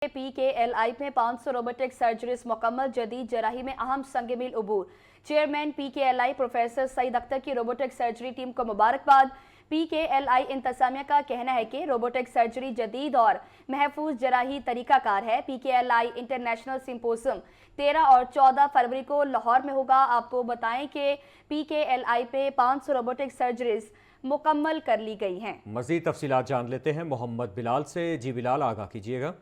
PKLI में 500 robotic surgeries मुकम्मल, जदीद जराही में अहम संग-मील अबूर। Chairman PKLI professor Saeed Akhtar की रोबोटिक सर्जरी टीम को मुबारकबाद। PKLI इंतजामिया का कहना है कि रोबोटिक सर्जरी जदीद और महफूज जराही तरीकाकार है। PKLI इंटरनेशनल सिंपोजियम 13 और 14 फरवरी को लाहौर में होगा। आपको बताएं कि PKLI पे 500 रोबोटिक सर्जरीज मुकम्मल कर ली गई हैं। मज़ीद तफसीलात जान लेते हैं मोहम्मद बिलाल से। जी बिलाल, आगाह कीजिएगा।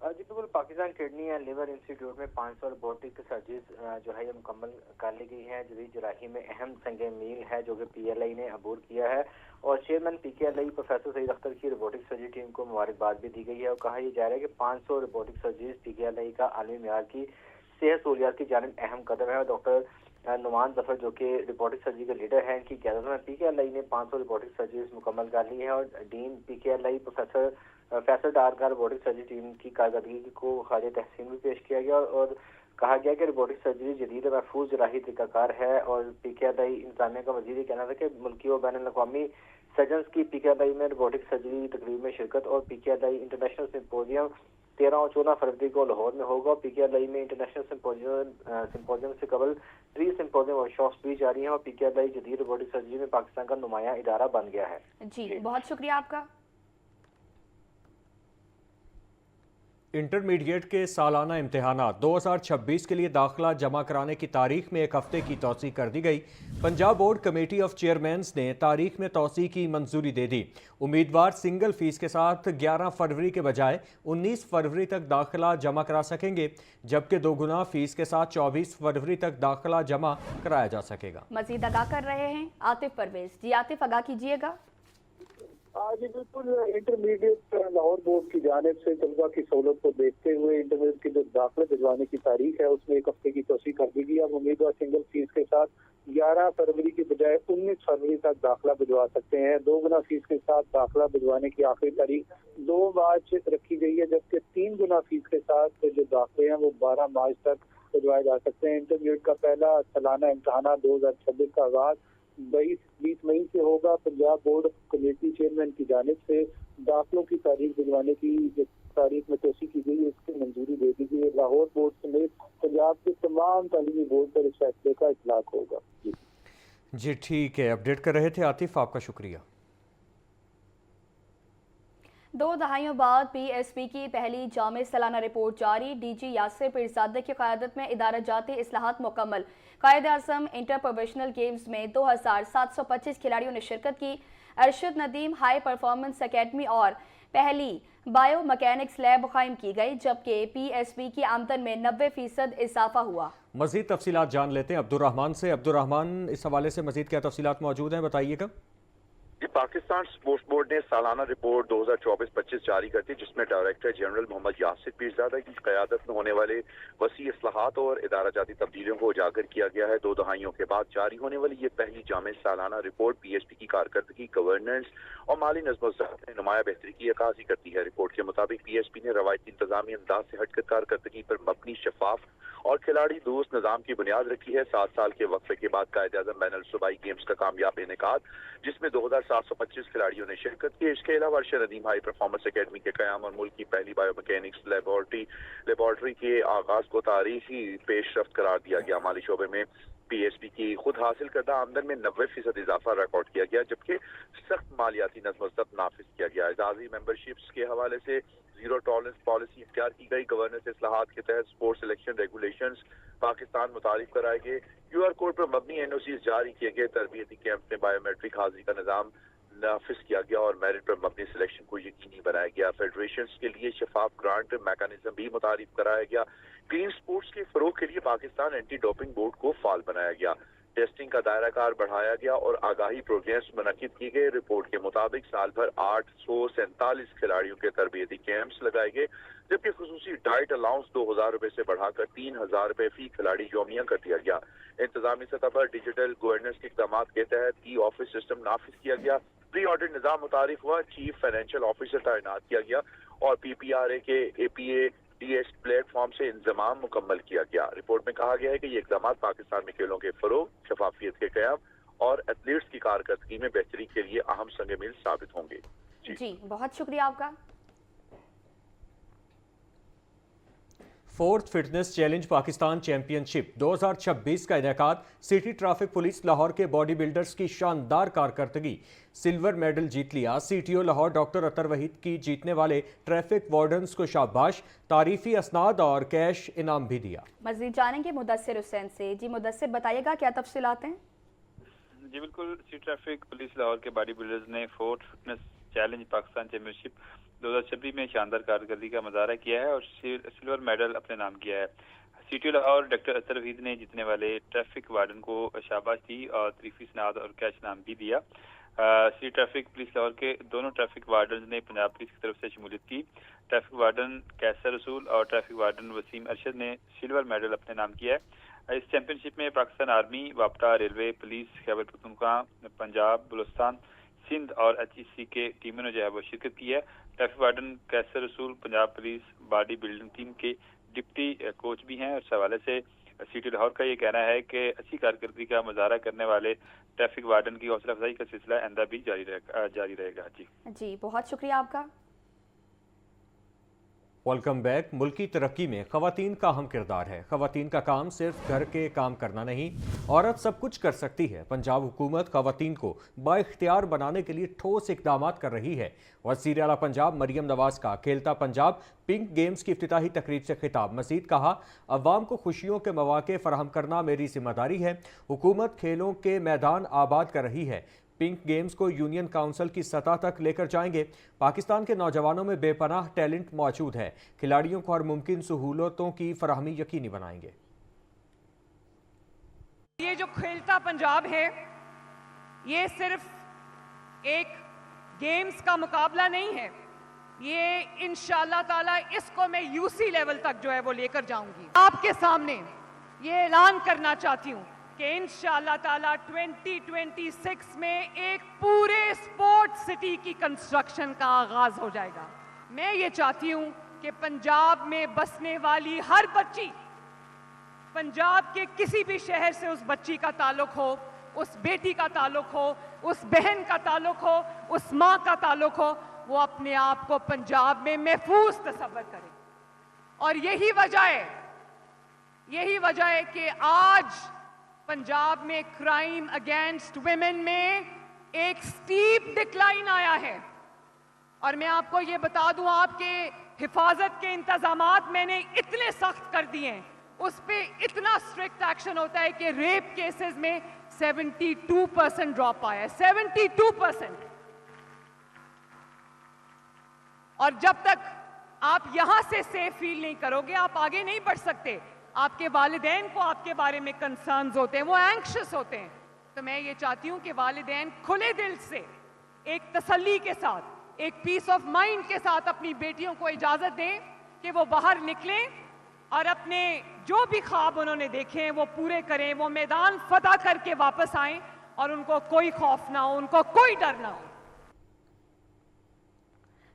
जी बिल्कुल, Pakistan kidney and liver institute में 500 रोबोटिक सर्जरीज जो है ये मुकम्मल कर ली गई है। जदीद जराही में अहम संग मील है जो कि PLI ने अबूर किया है और chairman PKLI professor Saeed Akhtar की रोबोटिक सर्जरी टीम को मुबारकबाद भी दी गई है और कहा यह जा रहा है कि 500 रोबोटिक सर्जरीज PKLI का आलमी मेयार की सेहत सहूलियात की जानिब अहम कदम है। और डॉक्टर नुमान जफर जो कि रोबोटिक सर्जरी के लीडर हैं, इनकी क़यादत में PKLI ने 500 रोबोटिक सर्जरीज मुकम्मल कर ली है और डीन PKLI प्रोफेसर फैसल डार का रोबोटिक सर्जरी टीम की कारकर्दगी को खारिज तहसीन भी पेश किया गया और कहा गया कि रोबोटिक सर्जरी जदीद महफूज जराही तरीकाकार है। और PKLI इंतजामिया का मजीद ये कहना था कि मुल्की और बैन अवी सर्जन्स की PKLI में रोबोटिक सर्जरी तकरीब में शिरकत और PKLI इंटरनेशनल सिंपोजियम 13 और 14 फरवरी को लाहौर में होगा। PKLI में इंटरनेशनल सिंपोजियम से कबल प्री सिंपोजियम वर्कशॉप्स भी जारी हैं और PKLI जदीद रोबोटिक सर्जरी में पाकिस्तान का नुमाया इदारा बन गया है। जी बहुत शुक्रिया आपका। इंटरमीडिएट के सालाना इम्तहानात 2026 के लिए दाखिला जमा कराने की तारीख में एक हफ्ते की तौसीह कर दी गई। Punjab board committee of chairman's ने तारीख में तौसीह की मंजूरी दे दी। उम्मीदवार सिंगल फीस के साथ 11 फरवरी के बजाय 19 फरवरी तक दाखिला जमा करा सकेंगे, जबकि दोगुना फीस के साथ 24 फरवरी तक दाखिला जमा कराया जा सकेगा। मजीद आगाह कर रहे हैं आतिफ परवेज। जी आतिफ, आगाह कीजिएगा। आज बिल्कुल इंटरमीडिएट लाहौर बोर्ड की जानिब से तलबा की सहूलत को देखते हुए इंटरमीडिएट की जो दाखिला भिजवाने की तारीख है उसमें एक हफ्ते की तोसीह कर दी गई। अब उम्मीदवार सिंगल फीस के साथ 11 फरवरी की बजाय 19 फरवरी तक दाखिला भिजवा सकते हैं। 2 गुना फीस के साथ दाखिला भिजवाने की आखिरी तारीख 2 मार्च रखी गई है, जबकि 3 गुना फीस के साथ जो दाखिले हैं वो 12 मार्च तक भिजवाए जा सकते हैं। इंटरमीडिएट का पहला सालाना इम्तहान 2026 का आगाज 20 मई से होगा। पंजाब बोर्ड कमेटी चेयरमैन की जानिब से दाखिलों की तारीख भिजवाने की जो तारीख में तोसी की गई उसकी मंजूरी दे दी गई। लाहौर बोर्ड समेत पंजाब के तमाम तालीमी बोर्ड पर इस फैसले का इतलाक होगा। जी ठीक है, अपडेट कर रहे थे आतिफ, आपका शुक्रिया। 2 दहाइयों बाद PSP की पहली जामे सालाना रिपोर्ट जारी। DG यासिर पीरजादा की क़यादत में इदारा जाती इस्लाहात मुकम्मल। कायद आज़म इंटर प्रोफेशनल गेम्स में 2725 खिलाड़ियों ने शिरकत की। Arshad Nadeem high performance academy और पहली बायो मैकेनिक्स लैब कायम की गई, जबकि PSP की आमदन में 90% इजाफा हुआ। मजीद तफसीलात जान लेते हैं अब्दुर्रहमान से। अब्दुर्रहमान, इस हवाले से मजीद क्या तफसीलात मौजूद हैं, बताइएगा। पाकिस्तान स्पोर्ट्स बोर्ड ने सालाना रिपोर्ट 2024-25 जारी करती, जिसमें डायरेक्टर जनरल मोहम्मद यासिर पीरजादा की क़यादत में होने वाले वसी इस्लाहात और इदारा जाती तब्दीलियों को उजागर किया गया है। 2 दहाइयों के बाद जारी होने वाली ये पहली जामे सालाना रिपोर्ट PSP की कारकर्दगी, गवर्नेंस और माली नज़्म-ओ-ज़ब्त में नुमाया बेहतरी की अक्कासी करती है। रिपोर्ट के मुताबिक PSP ने रवायती इंतजामी अंदाज से हटकर कारकर्दगी पर मबनी, शफाफ और खिलाड़ी दोस्त निज़ाम की बुनियाद रखी है। 7 साल के वक्फे के बाद कायद आज़म बैनुल सूबाई गेम्स का कामयाब इनेकाद, जिसमें 2725 खिलाड़ियों ने शिरकत की। इसके अलावा Arshad Nadeem high performance academy के कयाम और मुल्क की पहली बायोमैकेनिक्स लेबॉर्ट्री के आगाज को तारीखी पेशरफ्त करार दिया गया। माली शोबे में PSP की खुद हासिल करदा आमदन में 90% इजाफा रिकॉर्ड किया गया, जबकि सख्त मालियाती नज़्म-ओ-ज़ब्त नाफिज किया गया। एजाजी मेंबरशिप्स के हवाले से जीरो टॉलरेंस पॉलिसी इख्तियार की गई। गवर्नेंस इस्लाहात के तहत स्पोर्ट्स सिलेक्शन रेगुलेशंस पाकिस्तान मुतारिफ कराए गए। QR कोड पर मबनी NOC जारी किए गए। तरबियती कैंप में बायोमेट्रिक हाजिरी का निज़ाम नाफिज किया गया और मेरिट पर मबनी सिलेक्शन को यकीनी बनाया गया। फेडरेशंस के लिए शफाफ ग्रांट मैकेनिज्म भी मुतारिफ कराया गया। क्लीन स्पोर्ट्स के फरोग के लिए पाकिस्तान एंटी डोपिंग बोर्ड को फाल बनाया गया। टेस्टिंग का दायरा कार बढ़ाया गया और आगाही प्रोग्राम्स मुनक्किद किए गए। रिपोर्ट के मुताबिक साल भर 847 खिलाड़ियों के तरबियती कैंप्स लगाए गए, जबकि खुसूसी डाइट अलाउंस 2000 रुपए से बढ़ाकर 3000 रुपए फी खिलाड़ी यौमिया कर दिया गया। इंतजामी सतह पर डिजिटल गवर्नेंस के इक़दाम के तहत ऑफिस सिस्टम नाफिज किया गया। प्री ऑडिट निज़ाम मुतारिफ हुआ। चीफ फाइनेंशियल ऑफिसर तैनात किया गया और PPRA के APA DS प्लेटफॉर्म से इंतजाम मुकम्मल किया गया। रिपोर्ट में कहा गया है कि ये इक़दाम पाकिस्तान में खेलों के फरोग, शफाफियत के क़याम और एथलीट्स की कारकर्दगी में बेहतरी के लिए अहम संग मील साबित होंगे। जी बहुत शुक्रिया आपका। Fourth fitness challenge Pakistan championship 2026 का इनेकाद सिटी ट्रैफिक पुलिस लाहौर के बॉडी बिल्डर्स की शानदार कारकर्दगी, सिल्वर मेडल जीत लिया। सीटीओ लाहौर डॉक्टर अतर वहीद की जीतने वाले ट्रैफिक वार्डन्स को शाबाश, तारीफी असनाद और कैश इनाम भी दिया। मजीद जानेंगे मुदस्सिर हुसैन से। जी मुदस्सिर, बताइएगा क्या तफसीलात हैं? जी बिल्कुल, सिटी ट्रैफिक पुलिस लाहौर के बॉडी बिल्डर्स ने fourth fitness challenge Pakistan championship 2026 में शानदार कारकर्दगी का मुजाहरा किया है और सिल्वर मेडल अपने नाम किया है। सीटीओ लाहौर डॉक्टर अतर वहीद ने जीतने वाले ट्रैफिक वार्डन को शाबाश दी और तारीफी सनाद और कैश इनाम भी दिया। सिटी ट्रैफिक पुलिस लाहौर के दोनों ट्रैफिक वार्डन ने पंजाब पुलिस की तरफ से शमूलियत की। ट्रैफिक वार्डन कैसर रसूल और ट्रैफिक वार्डन वसीम अरशद ने सिल्वर मेडल अपने नाम किया है। इस चैंपियनशिप में पाकिस्तान आर्मी, वापटा, रेलवे, पुलिस, खैबर पख्तूनख्वा, पंजाब, बलूचिस्तान, सिंध और HEC के टीमों ने जो है वो शिरकत की है। ट्रैफिक वार्डन कैसर रसूल Punjab police body building team के डिप्टी कोच भी हैं और इस हवाले से सिटी लाहौर का ये कहना है कि अच्छी कारकर्दगी का मुजाहरा करने वाले ट्रैफिक वार्डन की हौसला अफजाई का सिलसिला आइंदा भी जारी रहेगा। जी बहुत शुक्रिया आपका। Welcome back. मुल्क की तरक्की में ख़वातीन का अहम किरदार है। ख़वातीन का काम सिर्फ घर के काम करना नहीं, औरत सब कुछ कर सकती है। पंजाब हुकूमत ख़वातीन को बाइख्तियार बनाने के लिए ठोस इक़दाम कर रही है। वज़ीर आला पंजाब मरियम नवाज़ का खेलता पंजाब पिंक गेम्स की इफ्तिताही तकरीब से खिताब। मज़ीद कहा, अवाम को खुशियों के मौके फराहम करना मेरी जिम्मेदारी है। हुकूमत खेलों के मैदान आबाद कर रही है। पिंक गेम्स को यूनियन काउंसिल की सतह तक लेकर जाएंगे। पाकिस्तान के नौजवानों में बेपनाह टैलेंट मौजूद है। खिलाड़ियों को हर मुमकिन सहूलतों की फराहमी यकीनी बनाएंगे। ये जो खेलता पंजाब है, ये सिर्फ एक गेम्स का मुकाबला नहीं है, ये इंशाअल्लाह ताला इसको मैं यूसी लेवल तक जो है वो लेकर जाऊंगी। आपके सामने ये ऐलान करना चाहती हूँ कि इंशाअल्लाह ताला 2026 में एक पूरे स्पोर्ट सिटी की कंस्ट्रक्शन का आगाज हो जाएगा। मैं ये चाहती हूँ कि पंजाब में बसने वाली हर बच्ची, पंजाब के किसी भी शहर से उस बच्ची का ताल्लुक हो, उस बेटी का ताल्लुक हो, उस बहन का ताल्लुक हो, उस माँ का ताल्लुक हो, वो अपने आप को पंजाब में महफूज तसव्वुर करे। और यही वजह है कि आज पंजाब में क्राइम अगेंस्ट वुमेन में एक स्टीप डिक्लाइन आया है। और मैं आपको ये बता दूं, आपके हिफाजत के इंतजामात मैंने इतने सख्त कर दिए हैं, उस पे इतना स्ट्रिक्ट एक्शन होता है कि रेप केसेस में 72% ड्रॉप आया है। 72%। और जब तक आप यहां से सेफ फील नहीं करोगे, आप आगे नहीं बढ़ सकते। आपके वालिदैन को आपके बारे में कंसर्न्स होते हैं, वो एंग्शियस होते हैं। तो मैं ये चाहती हूं कि वालिदैन खुले दिल से, एक तसल्ली के साथ, एक पीस ऑफ माइंड के साथ अपनी बेटियों को इजाजत दें कि वो बाहर निकलें और अपने जो भी ख्वाब उन्होंने देखे हैं वो पूरे करें, वो मैदान फतह करके वापस आएं और उनको कोई खौफ ना हो, उनको कोई डर ना हो।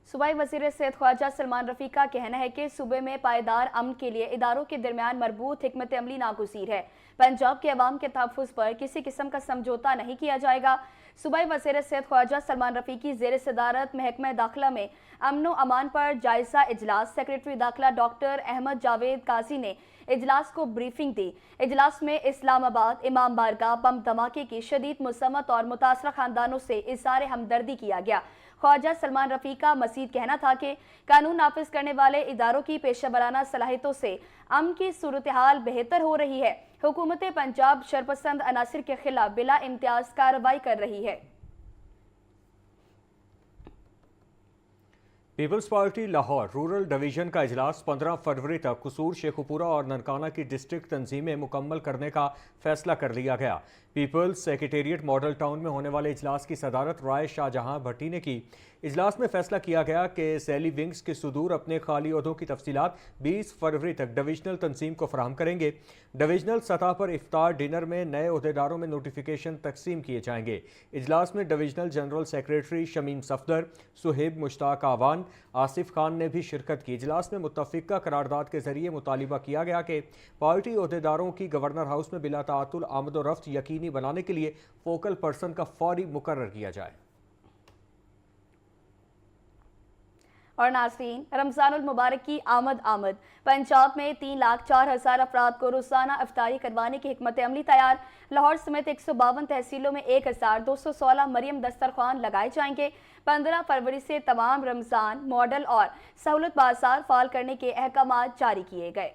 सूबाई वज़ीर सेहत ख्वाजा सलमान रफ़ी का कहना है कि सूबे में पायदार अमन के लिए इदारों के दरमियान मरबूत हिकमत अमली नागुज़ीर है। पंजाब के अवाम के तहफ़्फ़ुज़ पर किसी किस्म का समझौता नहीं किया जाएगा। सूबाई वज़ीर सेहत ख्वाजा सलमान रफ़ी की ज़ेर सदारत महकमा दाखिला में अमन व अमान पर जायज़ा इजलास सेक्रेटरी दाखिला डॉक्टर अहमद जावेद काजी ने इजलास को ब्रीफिंग दी। इजलास में इस्लामाबाद इमाम बारगाह बम धमाके की शदीद मुसम्मत और मुतासरा खानदानों से इज़हार हमदर्दी किया गया। ख्वाजा सलमान रफ़ी का मज़ीद कहना था कि कानून नाफिज करने वाले इदारों की पेशा वराना सलाहियतों से अमन की सूरत हाल बेहतर हो रही है। हुकूमत पंजाब शरपसंद अनासिर के खिलाफ बिला इम्तियाज कार्रवाई कर रही है। Peoples Party Lahore rural division का इजलास 15 फरवरी तक कसूर, शेखुपुरा और ननकाना की डिस्ट्रिक्ट तंजीमें मुकम्मल करने का फैसला कर लिया गया। पीपल्स सेक्रेटेरिएट मॉडल टाउन में होने वाले इजलास की सदारत राय शाहजहां भट्टी ने की। इजलास में फैसला किया गया कि सैली विंग्स के सुदूर अपने खाली ओहदों की तफसीलात 20 फरवरी तक डिविजनल तंजीम को फराहम करेंगे। डिविजनल सतह पर इफ्तार डिनर में नए ओहदेदारों में नोटिफिकेशन तकसीम किए जाएंगे। इजलास में divisional general secretary Shamim Safdar, Suhaib Mushtaq Awan, Asif Khan ने भी शिरकत की। इजलास में मुत्तफिका करारदाद के जरिए मुतालिबा किया गया कि पार्टी ओहदेदारों की गवर्नर हाउस में बिला ताअतुल आमद व रफ्त यकीनी बनाने के लिए फोकल पर्सन का फौरी मुकर्रर किया जाए। اور ناظرین، رمضان المبارک کی آمد پنجاب میں 3,04,000 افراد کو روزانہ افطاری کروانے کی حکمت عملی تیار۔ لاہور سمیت 152 تحصیلوں میں 1,216 مریم دسترخوان لگائے جائیں گے۔ 15 فروری سے تمام رمضان ماڈل اور سہولت بازار فعال کرنے کے احکامات جاری کیے گئے۔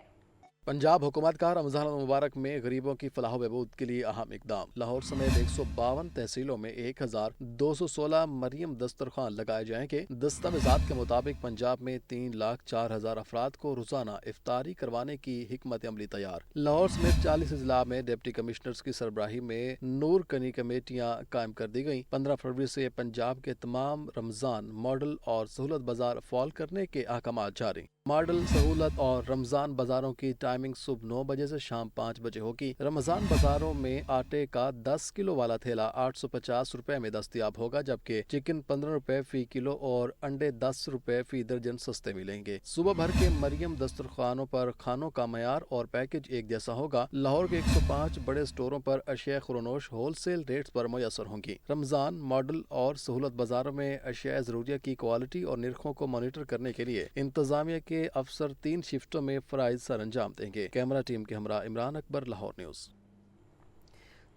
پنجاب حکومت کا رمضان المبارک میں غریبوں کی فلاح و بہبود کے لیے اہم اقدام۔ لاہور سمیت 152 تحصیلوں میں 1,216 مریم دسترخوان لگائے جائیں گے۔ دستاویزات کے مطابق پنجاب میں 3,04,000 افراد کو روزانہ افطاری کروانے کی حکمت عملی تیار۔ لاہور سمیت 40 اضلاع میں ڈپٹی کمشنرز کی سربراہی میں نور کنی کمیٹیاں قائم کر دی گئیں۔ 15 فروری سے پنجاب کے تمام رمضان ماڈل اور سہولت بازار فعال کرنے کے احکامات جاری۔ ماڈل، سہولت اور رمضان بازاروں کی ٹائمنگ صبح 9 بجے سے شام 5 بجے ہوگی۔ رمضان بازاروں میں آٹے کا 10 کلو والا تھیلا 850 روپے میں دستیاب ہوگا، جبکہ چکن 15 روپے فی کلو اور انڈے 10 روپے فی درجن سستے ملیں گے۔ صبح بھر کے مریم دسترخوانوں پر کھانوں کا معیار اور پیکج ایک جیسا ہوگا۔ لاہور کے 105 بڑے سٹوروں پر اشیاء خورنوش ہول سیل ریٹس پر میسر ہوں گی۔ رمضان ماڈل اور سہولت بازاروں میں اشیاء ضروریہ کی کوالٹی اور نرخوں کو مانیٹر کرنے کے لیے انتظامیہ کے افسر 3 شفٹوں میں فرائض سر انجام دیں گے۔ کیمرہ ٹیم کے ہمراہ عمران اکبر، لاہور نیوز۔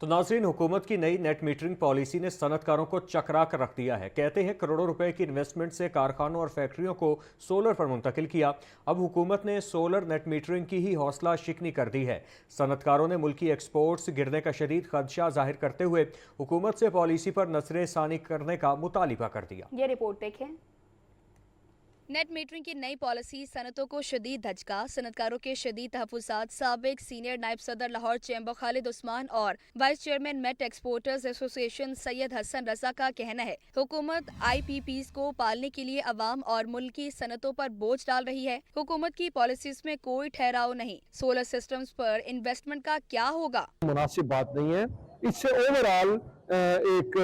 تو ناظرین، حکومت کی نئی نیٹ میٹرنگ پالیسی نے صنعت کاروں کو چکرا کر رکھ دیا ہے۔ کہتے ہیں کروڑوں روپے کی انویسٹمنٹ سے کارخانوں اور فیکٹریوں کو سولر پر منتقل کیا۔ اب حکومت نے سولر نیٹ میٹرنگ کی ہی حوصلہ شکنی کر دی ہے۔ صنعت کاروں نے ملکی ایکسپورٹس گرنے کا شدید خدشہ ظاہر کرتے ہوئے حکومت سے پالیسی پر نظر ثانی کرنے کا مطالبہ کر دیا۔ یہ رپورٹ دیکھیں۔ نیٹ میٹرنگ کی نئی پالیسی صنعتوں کو شدید دھچکا، صنعتکاروں کے شدید تحفظات۔ سابق سینئر نائب صدر لاہور چیمبر خالد عثمان اور وائس چیئرمین میٹ ایکسپورٹرز ایسوسی ایشن سید حسن رضا کا کہنا ہے حکومت آئی پی پیز کو پالنے کے لیے عوام اور ملکی صنعتوں پر بوجھ ڈال رہی ہے۔ حکومت کی پالیسیز میں کوئی ٹھہراؤ نہیں۔ سولر سسٹمز پر انویسٹمنٹ کا کیا ہوگا؟ مناسب بات نہیں ہے۔ اس سے اوورآل ایک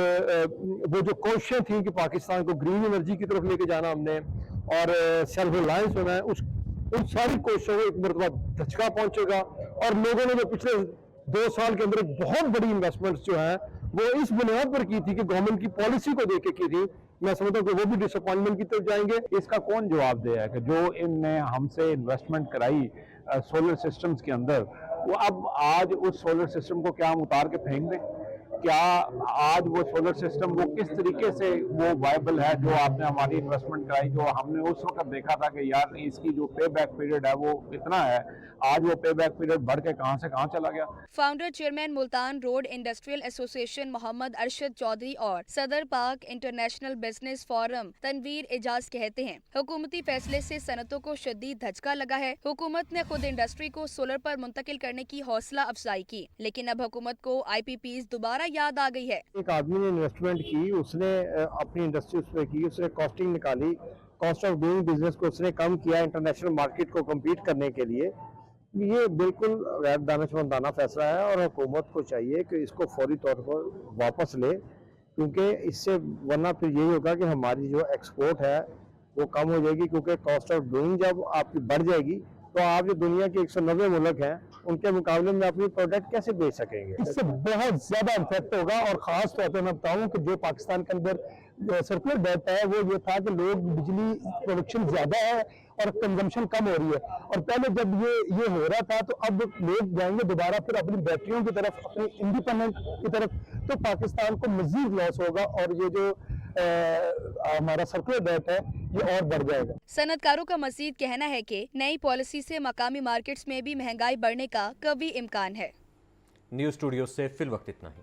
وہ جو کوششیں تھیں کہ پاکستان کو گرین انرجی کی طرف لے کے جانا ہم نے اور سیلف ریلائنس ہونا ہے، ان ساری کوششوں کو ایک مرتبہ دھچکا پہنچے گا۔ اور لوگوں نے جو پچھلے 2 سال کے اندر بہت بڑی انویسٹمنٹس جو ہیں وہ اس بنیاد پر کی تھی کہ گورنمنٹ کی پالیسی کو دیکھ کے کی تھی، میں سمجھتا ہوں کہ وہ بھی ڈس اپوائنٹمنٹ کی طرف جائیں گے۔ اس کا کون جواب دے ہے کہ جو ان نے ہم سے انویسٹمنٹ کرائی سولر سسٹمز کے اندر، وہ اب آج اس سولر سسٹم کو کیا ہم اتار کے پھینک دیں؟ کیا آج وہ سولر سسٹم وہ کس طریقے سے وہ وائبل ہے جو آپ نے ہماری انویسٹمنٹ کرائی، جو ہم نے اس وقت دیکھا تھا کہ یار اس کی جو پے بیک پیریڈ ہے وہ اتنا ہے، آج وہ پے بیک پیریڈ بڑھ کے کہاں سے کہاں چلا گیا۔ Founder chairman Multan road industrial ایسوسی ایشن محمد ارشد چودھری اور صدر پاک انٹرنیشنل بزنس فورم تنویر اعجاز کہتے ہیں حکومتی فیصلے سے صنعتوں کو شدید دھچکا لگا ہے۔ حکومت نے خود انڈسٹری کو سولر پر منتقل کرنے کی حوصلہ افزائی کی، لیکن اب حکومت کو آئی پی پیز دوبارہ یاد آ گئی ہے۔ ایک آدمی نے انویسٹمنٹ کی، اس نے اپنی انڈسٹری اس پہ کی، اس نے کاسٹنگ نکالی، کاسٹ آف ڈوئنگ بزنس کو اس نے کم کیا انٹرنیشنل مارکیٹ کو کمپیٹ کرنے کے لیے۔ یہ بالکل غیر دانشمندانہ فیصلہ ہے اور حکومت کو چاہیے کہ اس کو فوری طور پر واپس لے، کیونکہ اس سے ورنہ پھر یہی ہوگا کہ ہماری جو ایکسپورٹ ہے وہ کم ہو جائے گی، کیونکہ کاسٹ آف ڈوئنگ جب آپ کی بڑھ جائے گی تو آپ جو دنیا کے 190 ملک ہیں ان کے مقابلے میں اپنی پروڈکٹ کیسے بیچ سکیں گے؟ اس سے بہت زیادہ امپیکٹ ہوگا، اور خاص طور پہ میں بتاؤں کہ جو پاکستان کے اندر سرکولر ڈیٹ ہے وہ یہ تھا کہ لوگ بجلی پروڈکشن زیادہ ہے اور کنزمپشن کم ہو رہی ہے، اور پہلے جب یہ ہو رہا تھا تو اب لوگ جائیں گے دوبارہ پھر اپنی بیٹریوں کی طرف، اپنی انڈیپینڈنٹ کی طرف، تو پاکستان کو مزید لاس ہوگا اور یہ جو ہمارا سرکولر ڈیٹ ہے یہ اور بڑھ جائے گا۔ صنعت کاروں کا مزید کہنا ہے کہ نئی پالیسی سے مقامی مارکیٹس میں بھی مہنگائی بڑھنے کا قوی امکان ہے۔ نیوز اسٹوڈیو سے فی الوقت اتنا ہی۔